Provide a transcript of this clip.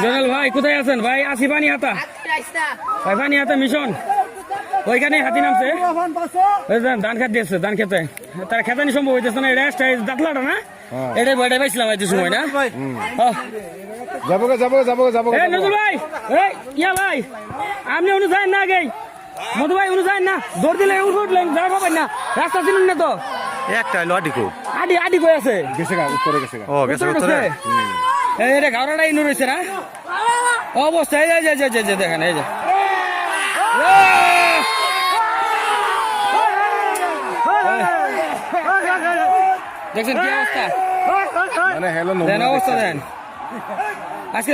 জনাল ভাই কোথায় আছেন ভাই? আসি পানি হাতা ভাই, পানি হাতা মিশন ওইখানে হাতি নামছে, ধান খেত দিয়েছে, ধান খেতে তারা খেতানি সম্ভব হইতেছে না, এটা দাঁতলাটা না, এটাই বইটাই পাইছিলাম হয়তো সময় না। নজরুল ভাই, ইয়া ভাই আপনি অনুযায়ী না আগে মধু ভাই অনুযায়ী না, দৌড় দিলে উঠলেন যাওয়া পাবেন না, রাস্তা ছিলেন না তো একটা হলো আডিকো আডি আডি কই আছে উত্তরে গেছে ও গেছে উত্তরে এই রে ঘাওড়াটা ইনু রইছে না অবস্থা, এই যে দেখেন এই যে দেখছেন কি অবস্থা, মানে হ্যালো অবস্থা দেন আজকে